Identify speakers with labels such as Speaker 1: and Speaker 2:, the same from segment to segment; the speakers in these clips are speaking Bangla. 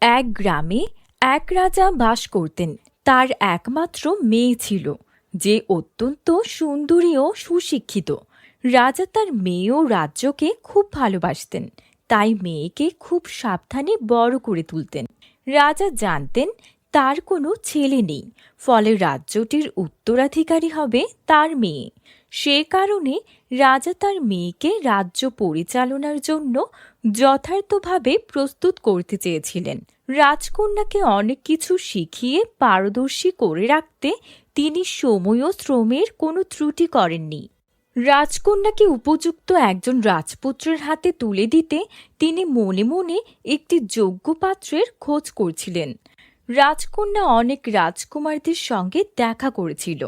Speaker 1: এক গ্রামে এক রাজা বাস করতেন। তার একমাত্র মেয়ে ছিল, যে অত্যন্ত সুন্দরী ও সুশিক্ষিত। রাজা তার মেয়ে ও রাজ্যকে খুব ভালোবাসতেন, তাই মেয়েকে খুব সাবধানে বড় করে তুলতেন। রাজা জানতেন তার কোনো ছেলে নেই, ফলে রাজ্যটির উত্তরাধিকারী হবে তার মেয়ে। সে কারণে রাজা তার মেয়েকে রাজ্য পরিচালনার জন্য যথার্থভাবে প্রস্তুত করতে চেয়েছিলেন। রাজকন্যাকে অনেক কিছু শিখিয়ে পারদর্শী করে রাখতে তিনি সময় ও শ্রমের কোনো ত্রুটি করেননি। রাজকন্যাকে উপযুক্ত একজন রাজপুত্রের হাতে তুলে দিতে তিনি মনে মনে একটি যোগ্য পাত্রের খোঁজ করছিলেন। রাজকন্যা অনেক রাজকুমারদের সঙ্গে দেখা করেছিল,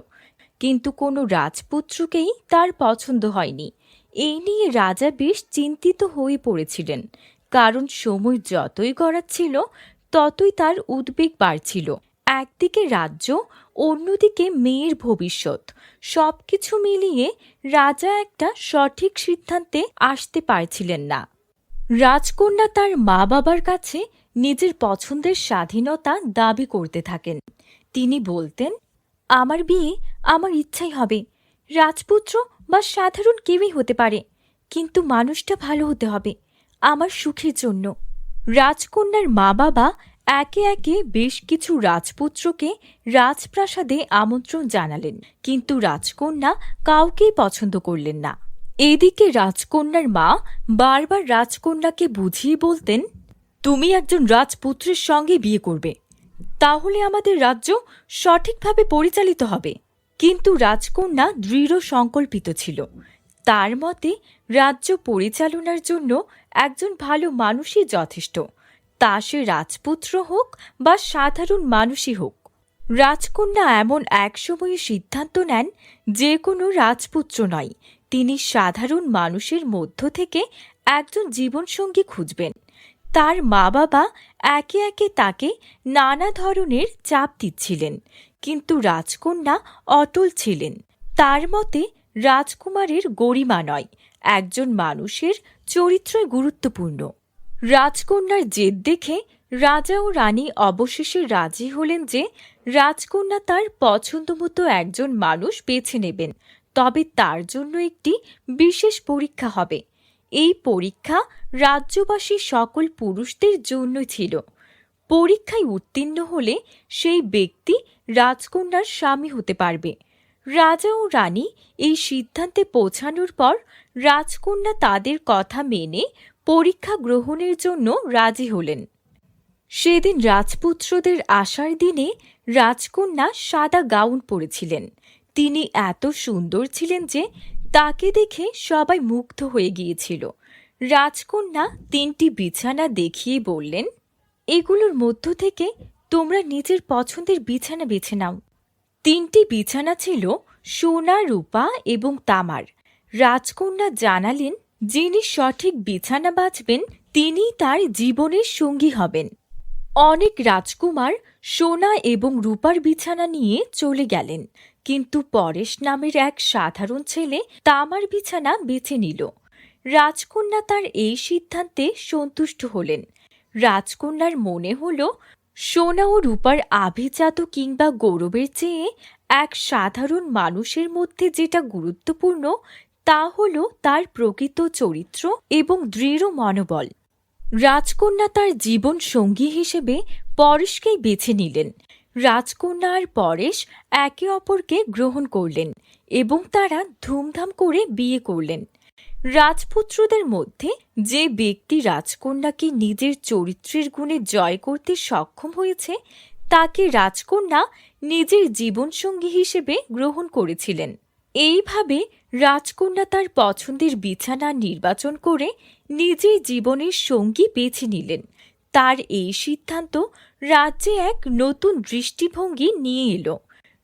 Speaker 1: কিন্তু কোনো রাজপুত্রকেই তার পছন্দ হয়নি। এই নিয়ে রাজা বেশ চিন্তিত হয়ে পড়েছিলেন, কারণ সময় যতই গড়াচ্ছিল ততই তার উদ্বেগ বাড়ছিল। একদিকে রাজ্য, অন্যদিকে মেয়ের ভবিষ্যৎ, সবকিছু মিলিয়ে রাজা একটা সঠিক সিদ্ধান্তে আসতে পারছিলেন না। রাজকন্যা তার মা বাবার কাছে নিজের পছন্দের স্বাধীনতা দাবি করতে থাকেন। তিনি বলতেন, আমার বিয়ে আমার ইচ্ছাই হবে, রাজপুত্র বা সাধারণ কেউই হতে পারে, কিন্তু মানুষটা ভালো হতে হবে, আমার সুখের জন্য। রাজকন্যার মা বাবা একে একে বেশ কিছু রাজপুত্রকে রাজপ্রাসাদে আমন্ত্রণ জানালেন, কিন্তু রাজকন্যা কাউকেই পছন্দ করলেন না। এদিকে রাজকন্যার মা বারবার রাজকন্যাকে বুঝিয়ে বলতেন, তুমি একজন রাজপুত্রের সঙ্গে বিয়ে করবে, তাহলে আমাদের রাজ্য সঠিকভাবে পরিচালিত হবে। কিন্তু রাজকন্যা দৃঢ় সংকল্পিত ছিল। তার মতে রাজ্য পরিচালনার জন্য একজন ভালো মানুষই যথেষ্ট, তা সে রাজপুত্র হোক বা সাধারণ মানুষই হোক। রাজকন্যা এমন এক সময়ে সিদ্ধান্ত নেন, যে কোনো রাজপুত্র নয়, তিনি সাধারণ মানুষের মধ্য থেকে একজন জীবনসঙ্গী খুঁজবেন। তার মা বাবা একে একে তাকে নানা ধরনের চাপ দিচ্ছিলেন, কিন্তু রাজকন্যা অটল ছিলেন। তার মতে রাজকুমারের গরিমা নয়, একজন মানুষের চরিত্রই গুরুত্বপূর্ণ। রাজকন্যার জেদ দেখে রাজা ও রানী অবশেষে রাজি হলেন যে রাজকন্যা তার পছন্দমতো একজন মানুষ বেছে নেবেন, তবে তার জন্য একটি বিশেষ পরীক্ষা হবে। এই পরীক্ষা রাজ্যবাসী সকল পুরুষদের জন্য ছিল। পরীক্ষায় উত্তীর্ণ হলে সেই ব্যক্তি রাজকন্যার স্বামী হতে পারবে। রাজা ও রানী এই সিদ্ধান্তে পৌঁছানোর পর রাজকন্যা তাদের কথা মেনে পরীক্ষা গ্রহণের জন্য রাজি হলেন। সেদিন রাজপুত্রদের আসার দিনে রাজকন্যা সাদা গাউন পরেছিলেন। তিনি এত সুন্দর ছিলেন যে তাকে দেখে সবাই মুগ্ধ হয়ে গিয়েছিল। রাজকন্যা 3টি বিছানা দেখিয়ে বললেন, এগুলোর মধ্য থেকে তোমরা নিজের পছন্দের বিছানা বেছে নাও। 3টি বিছানা ছিল সোনা, রূপা এবং তামার। রাজকন্যা জানালেন, যিনি সঠিক বিছানা বাছবেন তিনিই তার জীবনের সঙ্গী হবেন। অনেক রাজকুমার সোনা এবং রূপার বিছানা নিয়ে চলে গেলেন, কিন্তু পরেশ নামের এক সাধারণ ছেলে তামার বিছানা বেছে নিল। রাজকন্যা তার এই সিদ্ধান্তে সন্তুষ্ট হলেন। রাজকন্যার মনে হল, সোনা ও রূপার আভিজাত কিংবা গৌরবের চেয়ে এক সাধারণ মানুষের মধ্যে যেটা গুরুত্বপূর্ণ তা হল তার প্রকৃত চরিত্র এবং দৃঢ় মনোবল। রাজকন্যা তার জীবন সঙ্গী হিসেবে পরেশকেই বেছে নিলেন। রাজকন্যা আর পরেশ একে অপরকে গ্রহণ করলেন এবং তারা ধুমধাম করে বিয়ে করলেন। রাজপুত্রদের মধ্যে যে ব্যক্তি রাজকন্যাকে নিজের চরিত্রের গুণে জয় করতে সক্ষম হয়েছে তাকে রাজকন্যা নিজের জীবনসঙ্গী হিসেবে গ্রহণ করেছিলেন। এইভাবে রাজকন্যা তার পছন্দের বিছানা নির্বাচন করে নিজের জীবনের সঙ্গী বেছে নিলেন। তার এই সিদ্ধান্ত রাজ্যে এক নতুন দৃষ্টিভঙ্গি নিয়ে এলো।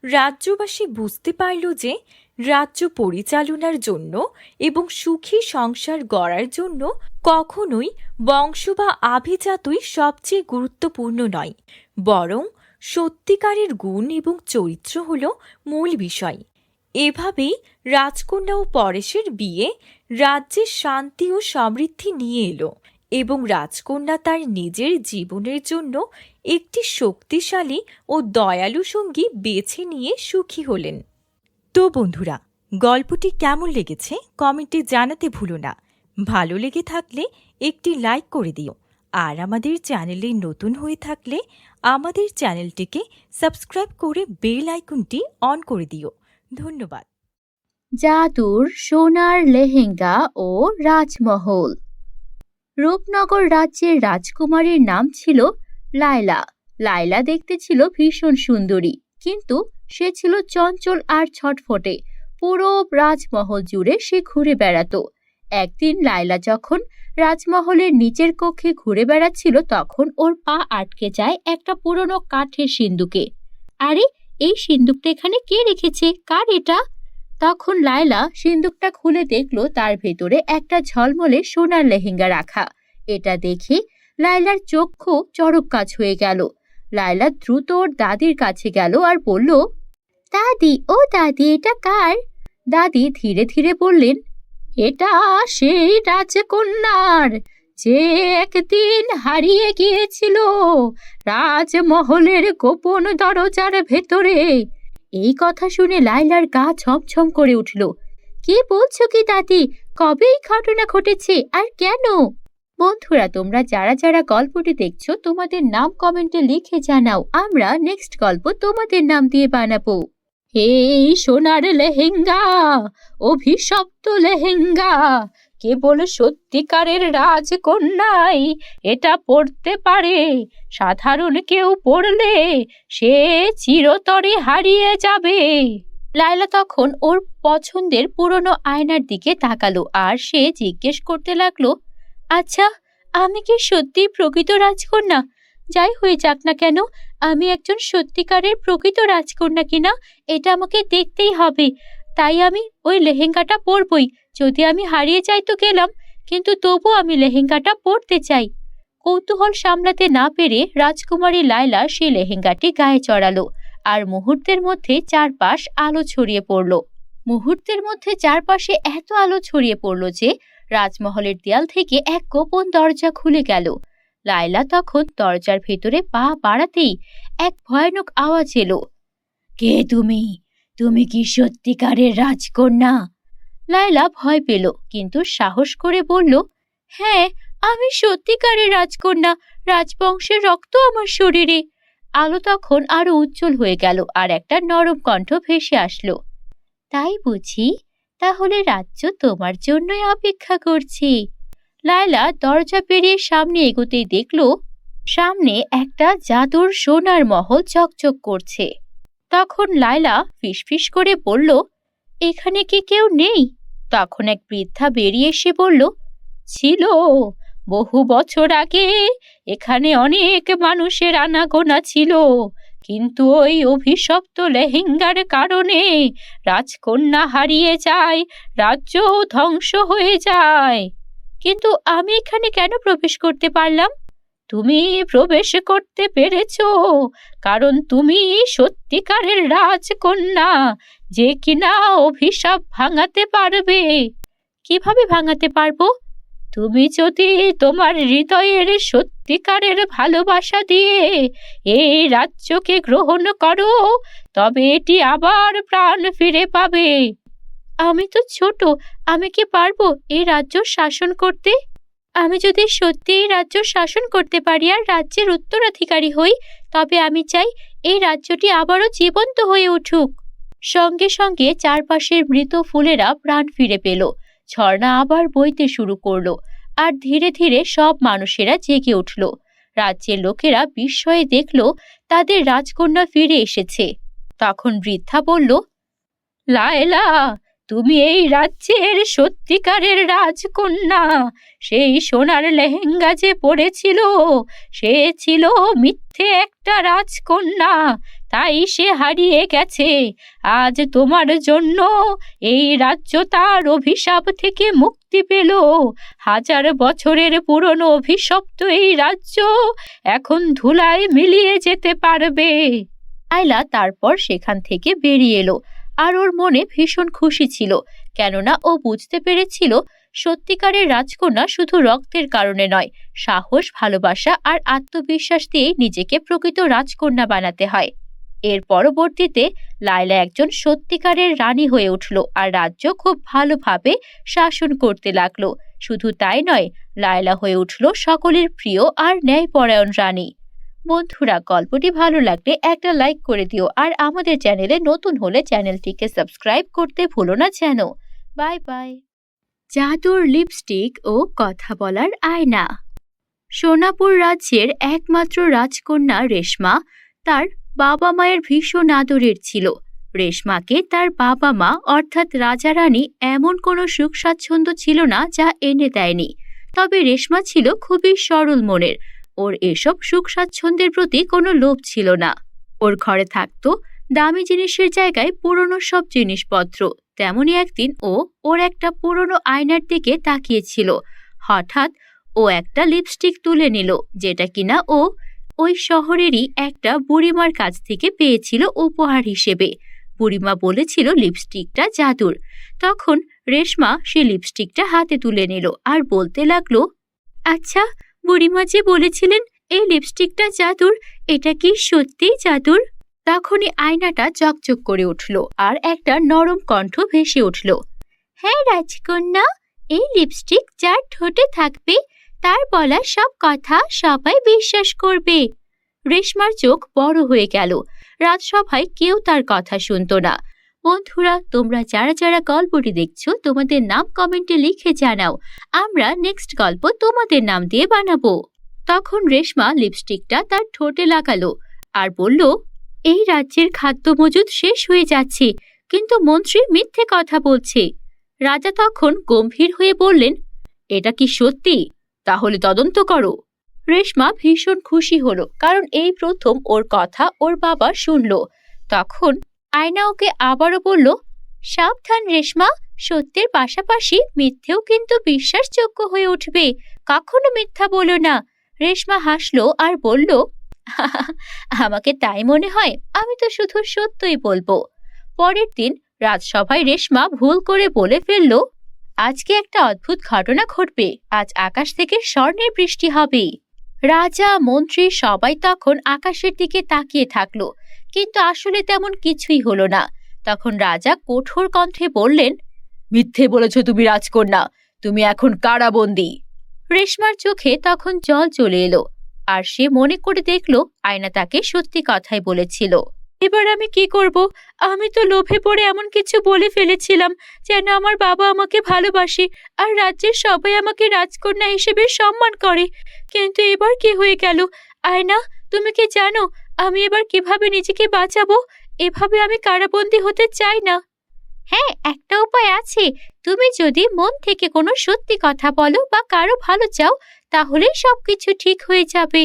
Speaker 1: রাজ্যবাসী বুঝতে পারল যে রাজ্য পরিচালনার জন্য এবং সুখী সংসার গড়ার জন্য কখনোই বংশ বা আভিজাতই সবচেয়ে গুরুত্বপূর্ণ নয়, বরং সত্যিকারের গুণ এবং চরিত্র হল মূল বিষয়। এভাবেই রাজকন্যা ও পরেশের বিয়ে রাজ্যে শান্তি ও সমৃদ্ধি নিয়ে এলো এবং রাজকন্যা তার নিজের জীবনের জন্য একটি শক্তিশালী ও দয়ালু সঙ্গী বেছে নিয়ে সুখী হলেন। তো বন্ধুরা, গল্পটি কেমন লেগেছে কমেন্টে জানাতে ভুলো না। ভালো লেগে থাকলে একটি লাইক করে দিও, আর আমাদের চ্যানেলে নতুন হয়ে থাকলে আমাদের চ্যানেলটিকে সাবস্ক্রাইব করে বেল আইকনটি অন করে দিও। ধন্যবাদ।
Speaker 2: জাদুর সোনার লেহেঙ্গা ও রাজমহল। রূপনগর রাজ্যের রাজকুমারীর নাম ছিল লায়লা। লায়লা দেখতে ছিল ভীষণ সুন্দরী, কিন্তু সে ছিল চঞ্চল আর ছটফটে। পুরো রাজমহল জুড়ে সে ঘুরে বেড়াতো। একদিন লায়লা যখন রাজমহলের নিচের কক্ষে ঘুরে বেড়াচ্ছিল, তখন ওর পা আটকে যায় একটা পুরনো কাঠের সিন্দুকে। আরে, এই সিন্দুকটা এখানে কে রেখেছে? কার এটা? তখন লায়লা সিন্দুকটা খুলে দেখলো তার ভেতরে একটা ঝলমলে সোনার লেহেঙ্গা রাখা। এটা দেখে লায়লার চক্ষু চড়ক কাজ হয়ে গেল। লায়লা দ্রুত ওর দাদির কাছে গেল আর বলল, দাদি, ও দাদি, এটা কার? দাদি ধীরে ধীরে বললেন, এটা সেই রাজকন্যার, যে একদিন হারিয়ে গিয়েছিল রাজমহলের গোপন দরজার ভেতরে। এই কথা শুনে লায়লার গা ছমছম করে উঠল। কি বলছো কি দাদি? কবে এই ঘটনা ঘটেছে আর কেন? বন্ধুরা, তোমরা যারা যারা গল্পটি দেখছো, তোমাদের নাম কমেন্টে লিখে জানাও। আমরা নেক্সট গল্প তোমাদের নাম দিয়ে বানাবো। এই সোনার লেহেঙ্গা, অভিশপ্ত লেহেঙ্গা, কেবল সত্যিকারের রাজকন্যাই এটা পরতে পারে। সাধারণ কেউ পরলে সে চিরতরে হারিয়ে যাবে। লায়লা তখন ওর পছন্দের পুরনো আয়নার দিকে তাকালো আর সে জিজ্ঞেস করতে লাগলো, আচ্ছা, আমি কি সত্যি প্রকৃত রাজকন্যা? যাই হয়ে যাক না কেন, আমি একজন সত্যিকারের প্রকৃত রাজকন্যা কিনা এটা আমাকে দেখতেই হবে। তাই আমি ওই লেহেঙ্গাটা পরবই। যদি আমি হারিয়ে যাই তো গেলাম, কিন্তু তবু আমি লেহেঙ্গাটা পরতে চাই। কৌতূহল সামলাতে না পেরে রাজকুমারী লায়লা সেই লেহেঙ্গাটি গায়ে চড়ালো, আর মুহূর্তের মধ্যে চারপাশ আলো ছড়িয়ে পড়ল। মুহূর্তের মধ্যে চারপাশে এত আলো ছড়িয়ে পড়ল যে রাজমহলের দেয়াল থেকে এক গোপন দরজা খুলে গেল। লায়লা তখন দরজার ভেতরে পা বাড়াতেই এক ভয়ানক আওয়াজ এলো। কে তুমি? তুমি কি সত্যিকারের রাজকন্যা? লায়লা ভয় পেল, কিন্তু সাহস করে বলল, হ্যাঁ, আমি সত্যিকারের রাজকন্যা। রাজবংশের রক্ত আমার শরীরে। আলো তখন আরো উজ্জ্বল হয়ে গেল আর একটা নরম কণ্ঠ ভেসে আসলো। তাই বুঝি? তাহলে রাজ্য তোমার জন্যই অপেক্ষা করছে। লায়লা দরজা পেরিয়ে সামনে এগোতেই দেখল সামনে একটা জাদুর সোনার মহল চকচক করছে। তখন লায়লা ফিসফিস করে বলল, এখানে কি কেউ নেই? তখন এক বৃদ্ধা বেরিয়ে এসে বলল, ছিল। বহু বছর আগে এখানে অনেক মানুষের আনাগোনা ছিল, কিন্তু ওই অভিশপ্ত লেহেঙ্গার কারণে রাজকন্যা হারিয়ে যায়, রাজ্য ধ্বংস হয়ে যায়। কিন্তু আমি এখানে কেন প্রবেশ করতে পারলাম? তুমি প্রবেশ করতে পেরেছ কারণ তুমি সত্যিকারের রাজকন্যা, যে কিনা অভিশাপ ভাঙাতে পারবে। কিভাবে ভাঙাতে পারবো? তুমি যদি তোমার হৃদয়ের সত্যিকারের ভালোবাসা দিয়ে এই রাজ্যকে গ্রহণ করো, তবে এটি আবার প্রাণ ফিরে পাবে। আমি তো ছোট, আমি কি পারবো এই রাজ্য শাসন করতে? আমি যদি সত্যি এই রাজ্য শাসন করতে পারি আর রাজ্যের উত্তরাধিকারী হই, তবে আমি চাই এই রাজ্যটি আবারও জীবন্ত হয়ে উঠুক। সঙ্গে সঙ্গে চারপাশের মৃত ফুলেরা প্রাণ ফিরে পেল। ঝর্ণা আবার বইতে শুরু করলো, আর ধীরে ধীরে সব মানুষেরা জেগে উঠল। রাজ্যের লোকেরা বিস্ময়ে দেখল তাদের রাজকন্যা ফিরে এসেছে। তখন বৃদ্ধা বলল, লায়লা, তুমি এই রাজ্যের সত্যিকারের রাজকন্যা। সেই সোনার লেহেঙ্গা যে পরেছিল, সে ছিল মিথ্যে একটা রাজকন্যা, তাই সে হারিয়ে গেছে। আজ তোমার জন্য এই রাজ্য তার অভিশাপ থেকে মুক্তি পেল। হাজার বছরের পুরনো অভিশপ্ত এই রাজ্য এখন ধুলায় মিলিয়ে যেতে পারবে। লায়লা তারপর সেখান থেকে বেরিয়ে এলো, আর ওর মনে ভীষণ খুশি ছিল, কেননা ও বুঝতে পেরেছিল সত্যিকারের রাজকন্যা শুধু রক্তের কারণে নয়, সাহস, ভালোবাসা আর আত্মবিশ্বাস দিয়ে নিজেকে প্রকৃত রাজকন্যা বানাতে হয়। এর পরবর্তীতে লায়লা একজন সত্যিকারের রানী হয়ে উঠল আর রাজ্য খুব ভালোভাবে শাসন করতে লাগলো। শুধু তাই নয়, লায়লা হয়ে উঠল সকলের প্রিয় আর ন্যায়পরায়ণ রানী। বন্ধুরা, গল্পটি ভালো লাগলে একটা লাইক করে দিও আর আমাদের চ্যানেলে নতুন হলে চ্যানেলটিকে সাবস্ক্রাইব করতে ভুলো না যেন। Bye bye. জাদুর লিপস্টিক ও কথা বলার আয়না। সোনাপুর রাজ্যের একমাত্র রাজকন্যা রেশমা তার বাবা মায়ের ভীষণ আদরের ছিল। রেশমাকে তার বাবা মা অর্থাৎ রাজা রানী এমন কোনো সুখ স্বাচ্ছন্দ্য ছিল না যা এনে দেয়নি। তবে রেশমা ছিল খুবই সরল মনের। ওর এসব সুখ স্বাচ্ছন্দ্যের প্রতি কোনো লোভ ছিল না। ওর ঘরে থাকতো দামি জিনিসের জায়গায় পুরনো সব জিনিসপত্র। তেমনই একদিন ওর একটা পুরনো আয়নার দিকে তাকিয়েছিল। হঠাৎ ও একটা লিপস্টিক তুলে নিল, যেটা কিনা ওই শহরেরই একটা বুড়িমার কাছ থেকে পেয়েছিল উপহার হিসেবে। বুড়িমা বলেছিল লিপস্টিকটা জাদুর। তখন রেশমা সে লিপস্টিকটা হাতে তুলে নিল আর বলতে লাগলো, আচ্ছা, বুড়িমা যে বলেছিলেন এই লিপস্টিকটা জাদুর, এটা কি সত্যিই জাদুর? তখনই আয়নাটা চকচক করে উঠল আর একটা নরম কণ্ঠ ভেসে উঠল, হ্যাঁ রাজকন্যা, এই লিপস্টিক যার ঠোঁটে থাকবে তার বলা সব কথা সবাই বিশ্বাস করবে। রেশমার চোখ বড় হয়ে গেল। রাজসভায় কেউ তার কথা শুনতো না। বন্ধুরা, তোমরা যারা যারা গল্পটি দেখছো তোমাদের নাম কমেন্টে লিখে জানাও। আমরা নেক্সট গল্প তোমাদের নাম দিয়ে বানাবো। তখন রেশমা লিপস্টিকটা তার ঠোঁটে লাগালো আর বলল, এই রাজ্যের খাদ্য মজুদ শেষ হয়ে যাচ্ছে, কিন্তু মন্ত্রী মিথ্যে কথা বলছে। রাজা তখন গম্ভীর হয়ে বললেন, এটা কি সত্যি? তাহলে তদন্ত করো। রেশমা ভীষণ খুশি হলো, কারণ এই প্রথম ওর কথা ওর বাবা শুনল। তখন আয়না ওকে আবারও বলল, সাবধান রেশমা, সত্যের পাশাপাশি মিথ্যেও কিন্তু বিশ্বাসযোগ্য হয়ে উঠবে। কখনো মিথ্যা বলো না। রেশমা হাসলো আর বলল, আমাকে তাই মনে হয়? আমি তো শুধু সত্যই বলবো। পরের দিন রাজসভায় রেশমা ভুল করে বলে ফেলল, আজকে একটা অদ্ভুত ঘটনা ঘটবে। আজ আকাশ থেকে স্বর্ণের বৃষ্টি হবে। রাজা, মন্ত্রী সবাই তখন আকাশের দিকে তাকিয়ে থাকলো, কিন্তু আসলে তেমন কিছুই হলো না। তখন রাজা কঠোর কণ্ঠে বললেন, মিথ্যে বলেছ তুমি রাজকন্যা, তুমি এখন কারাবন্দী। রেশমার চোখে তখন জল চলে এলো আর সে মনে করে দেখলো আয়না তাকে সত্যি কথাই বলেছিল। এবার আমি কি করব? আমি তো লোভে পড়ে এমন কিছু বলে ফেলেছিলাম যেন আমার বাবা আমাকে ভালোবাসে আর রাজ্যের সবাই আমাকে রাজকন্যা হিসেবে সম্মান করে। কিন্তু এবার কি হয়ে গেল? আয়না, তুমি কি জানো আমি এবার কিভাবে নিজেকে বাঁচাবো? এভাবে আমি কারাবন্দী হতে চাই না। হ্যাঁ, একটা উপায় আছে। তুমি যদি মন থেকে কোনো সত্যি কথা বলো বা কারো ভালো চাও, তাহলে সবকিছু ঠিক হয়ে যাবে।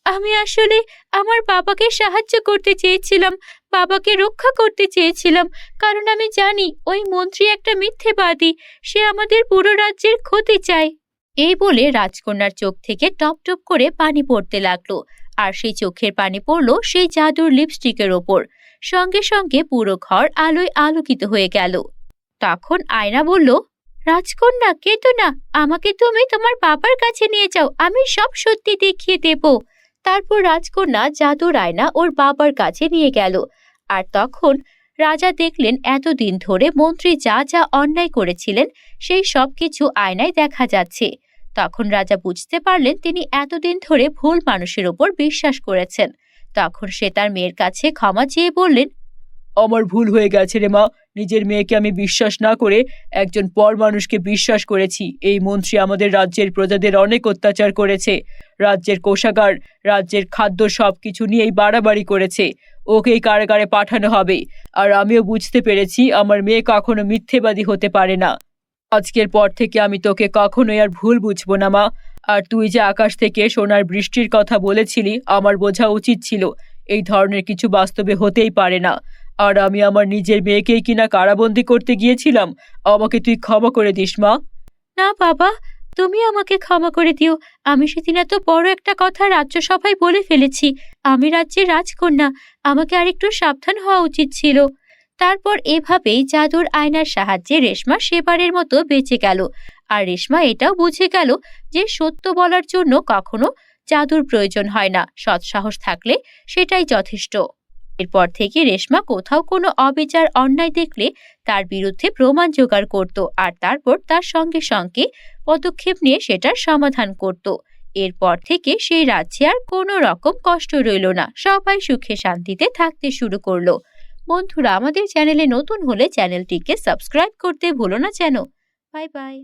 Speaker 2: আমি আসলে আমার বাবাকে সাহায্য করতে চেয়েছিলাম, বাবাকে রক্ষা করতে চেয়েছিলাম, কারণ আমি জানি ওই মন্ত্রী একটা মিথ্যেবাদী। সে আমাদের পুরো রাজ্যের ক্ষতি চায়। এই বলে রাজকন্যার চোখ থেকে টপ টপ করে পানি পড়তে লাগলো, আর সেই চোখের পানি পড়লো সেই জাদুর লিপস্টিকের ওপর। সঙ্গে সঙ্গে পুরো ঘর আলোয় আলোকিত হয়ে গেল। তখন আয়না বলল, রাজকন্যা, কেঁদো না, আমাকে তুমি তোমার বাবার কাছে নিয়ে যাও, আমি সব সত্যি দেখিয়ে দেব। তারপর রাজকন্যা জাদুর আয়না ওর বাবার কাছে নিয়ে গেল। আর তখন রাজা দেখলেন এতদিন ধরে মন্ত্রী যা যা অন্যায় করেছিলেন সেই সব কিছু আয়নায় দেখা যাচ্ছে। তখন রাজা বুঝতে পারলেন তিনি এতদিন ধরে ভুল মানুষের ওপর বিশ্বাস করেছেন। তখন সে তার মেয়ের কাছে ক্ষমা চেয়ে বললেন,
Speaker 3: আমার ভুল হয়ে গেছে রে মা, নিজের মেয়েকে আমি বিশ্বাস না করে একজন পর মানুষকে বিশ্বাস করেছি। এই মন্ত্রী আমাদের রাজ্যের প্রজাদের অনেক অত্যাচার করেছে। রাজ্যের কোষাগার, রাজ্যের খাদ্য সবকিছু নিয়েই বাড়াবাড়ি করেছে। ওকেই কারাগারে পাঠানো হবে। আর আমিও বুঝতে পেরেছি আমার মেয়ে কখনো মিথ্যেবাদী হতে পারে না। আজকের পর থেকে আমি তোকে কখনোই আর ভুল বুঝবো না মা। আর তুই যে আকাশ থেকে সোনার বৃষ্টির কথা বলেছিলি, আমার বোঝা উচিত ছিল এই ধরনের কিছু বাস্তবে হতেই পারে না। আর আমি আমার নিজের মেয়েকেই কিনা কারাবন্দী করতে গিয়েছিলাম। আমাকে তুই ক্ষমা করে দিস মা।
Speaker 2: না বাবা, তুমি আমাকে ক্ষমা করে দিও। আমি সেদিন এত বড় একটা কথা রাজ্যসভায় বলে ফেলেছি। আমি রাজ্যের রাজকন্যা, আমাকে আরেকটু সাবধান হওয়া উচিত ছিল। তারপর এভাবেই জাদুর আয়নার সাহায্যে রেশমা সেবারের মতো বেঁচে গেল আর রেশমা এটাও বুঝে গেল যে সত্য বলার জন্য কখনো জাদুর প্রয়োজন হয় না, সৎ সাহস থাকলে সেটাই যথেষ্ট। এরপর থেকে রেশমা কোথাও কোনো অবিচার অন্যায় দেখলে তার বিরুদ্ধে প্রমাণ জোগাড় করত আর তারপর তার সঙ্গে সঙ্গে পদক্ষেপ নিয়ে সেটার সমাধান করত। এরপর থেকে সেই রাজ্যে আর কোনো রকম কষ্ট রইল না, সবাই সুখে শান্তিতে থাকতে শুরু করলো। বন্ধুরা, আমাদের চ্যানেলে নতুন হলে চ্যানেলটিকে সাবস্ক্রাইব করতে ভুলো না যেন। Bye bye.